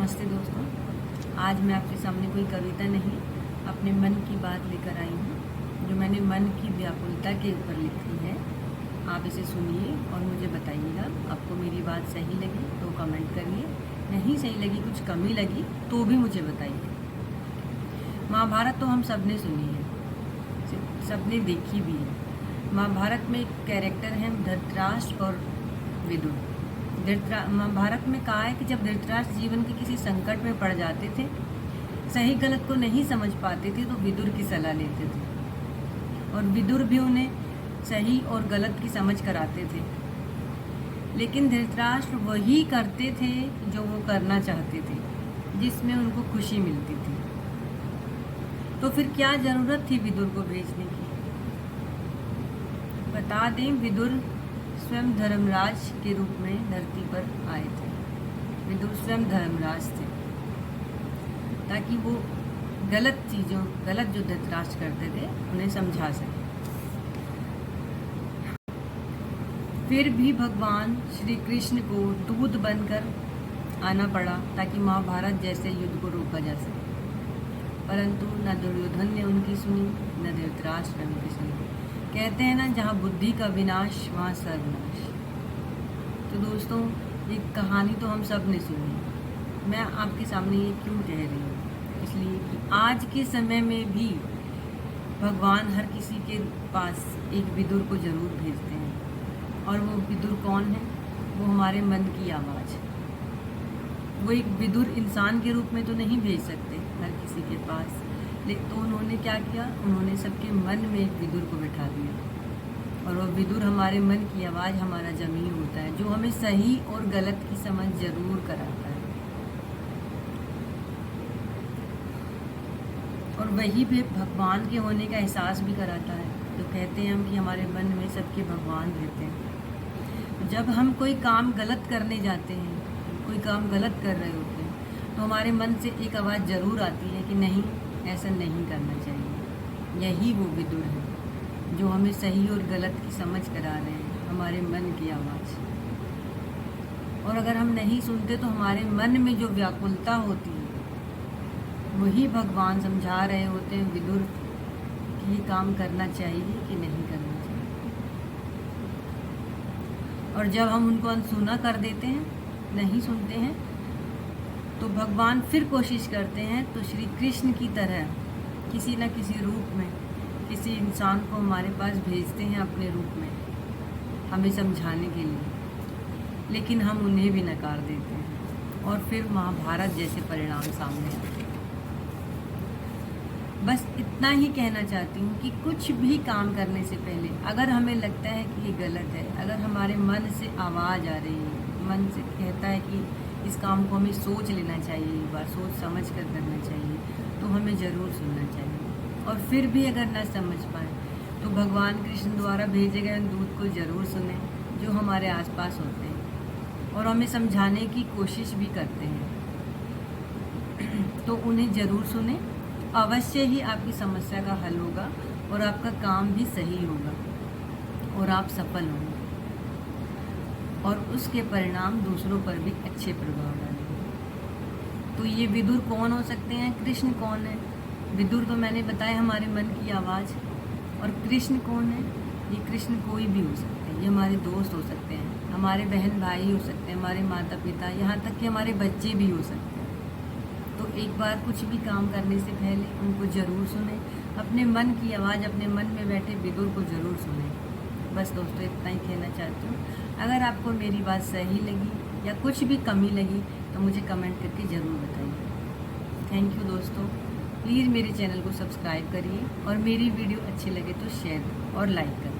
नमस्ते दोस्तों। आज मैं आपके सामने कोई कविता नहीं, अपने मन की बात लेकर आई हूँ, जो मैंने मन की व्याकुलता के ऊपर लिखी है। आप इसे सुनिए और मुझे बताइएगा, आपको मेरी बात सही लगी तो कमेंट करिए, नहीं सही लगी, कुछ कमी लगी तो भी मुझे बताइए। महाभारत तो हम सब ने सुनी है, सब ने देखी भी है। महाभारत में एक कैरेक्टर है धृतराष्ट्र और विदुर। महाभारत में कहा है कि जब धृतराष्ट्र जीवन के किसी संकट में पड़ जाते थे, सही गलत को नहीं समझ पाते थे, तो विदुर की सलाह लेते थे और विदुर भी उन्हें सही और गलत की समझ कराते थे। लेकिन धृतराष्ट्र वही करते थे जो वो करना चाहते थे, जिसमें उनको खुशी मिलती थी। तो फिर क्या जरूरत थी विदुर को भेजने की? बता दें, विदुर स्वयं धर्मराज के रूप में धरती पर आए थे। विदुर स्वयं धर्मराज थे, ताकि वो गलत जो धृतराष्ट्र करते थे उन्हें समझा सके। फिर भी भगवान श्री कृष्ण को दूत बनकर आना पड़ा ताकि महाभारत जैसे युद्ध को रोका जा सके। परंतु न दुर्योधन ने उनकी सुनी, न धृतराष्ट्र ने उनकी सुनी। कहते हैं ना, जहाँ बुद्धि का विनाश वहाँ सर्वनाश। तो दोस्तों, ये कहानी तो हम सब ने सुनी। मैं आपके सामने ये क्यों कह रही हूँ? इसलिए कि आज के समय में भी भगवान हर किसी के पास एक विदुर को जरूर भेजते हैं। और वो विदुर कौन है? वो हमारे मन की आवाज़। वो एक विदुर इंसान के रूप में तो नहीं भेज सकते हर किसी के पास, तो उन्होंने क्या किया? उन्होंने सबके मन में एक विदुर को बिठा दिया। और वो विदुर हमारे मन की आवाज़, हमारा ज़मीर होता है, जो हमें सही और गलत की समझ जरूर कराता है। और वही भी भगवान के होने का एहसास भी कराता है। तो कहते हैं हम कि हमारे मन में सबके भगवान रहते हैं। जब हम कोई काम गलत करने जाते हैं, कोई काम गलत कर रहे होते हैं, तो हमारे मन से एक आवाज़ ज़रूर आती है कि नहीं, ऐसा नहीं करना चाहिए। यही वो विदुर है जो हमें सही और गलत की समझ करा रहे हैं, हमारे मन की आवाज़। और अगर हम नहीं सुनते तो हमारे मन में जो व्याकुलता होती है, वही भगवान समझा रहे होते हैं विदुर कि ये काम करना चाहिए कि नहीं करना चाहिए। और जब हम उनको अनसुना कर देते हैं, नहीं सुनते हैं, तो भगवान फिर कोशिश करते हैं, तो श्री कृष्ण की तरह किसी न किसी रूप में किसी इंसान को हमारे पास भेजते हैं अपने रूप में, हमें समझाने के लिए। लेकिन हम उन्हें भी नकार देते हैं और फिर महाभारत जैसे परिणाम सामने आते हैं। बस इतना ही कहना चाहती हूँ कि कुछ भी काम करने से पहले अगर हमें लगता है कि ये गलत है, अगर हमारे मन से आवाज़ आ रही है, मन से कहता है कि इस काम को हमें सोच लेना चाहिए, एक बार सोच समझ कर करना चाहिए, तो हमें ज़रूर सुनना चाहिए। और फिर भी अगर ना समझ पाए तो भगवान कृष्ण द्वारा भेजे गए दूत को ज़रूर सुने, जो हमारे आसपास होते हैं और हमें समझाने की कोशिश भी करते हैं। तो उन्हें ज़रूर सुने, अवश्य ही आपकी समस्या का हल होगा और आपका काम भी सही होगा और आप सफल होंगे और उसके परिणाम दूसरों पर भी अच्छे प्रभाव डालेंगे। तो ये विदुर कौन हो सकते हैं? कृष्ण कौन है? विदुर तो मैंने बताया हमारे मन की आवाज़। और कृष्ण कौन है? ये कृष्ण कोई भी हो सकते हैं, ये हमारे दोस्त हो सकते हैं, हमारे बहन भाई हो सकते हैं, हमारे माता पिता, यहाँ तक कि हमारे बच्चे भी हो सकते हैं। तो एक बार कुछ भी काम करने से पहले उनको ज़रूर सुने, अपने मन की आवाज़, अपने मन में बैठे विदुर को ज़रूर सुने। बस दोस्तों, इतना ही कहना चाहती हूँ। अगर आपको मेरी बात सही लगी या कुछ भी कमी लगी तो मुझे कमेंट करके ज़रूर बताइए। थैंक यू दोस्तों। प्लीज़ मेरे चैनल को सब्सक्राइब करिए और मेरी वीडियो अच्छी लगे तो शेयर और लाइक करें।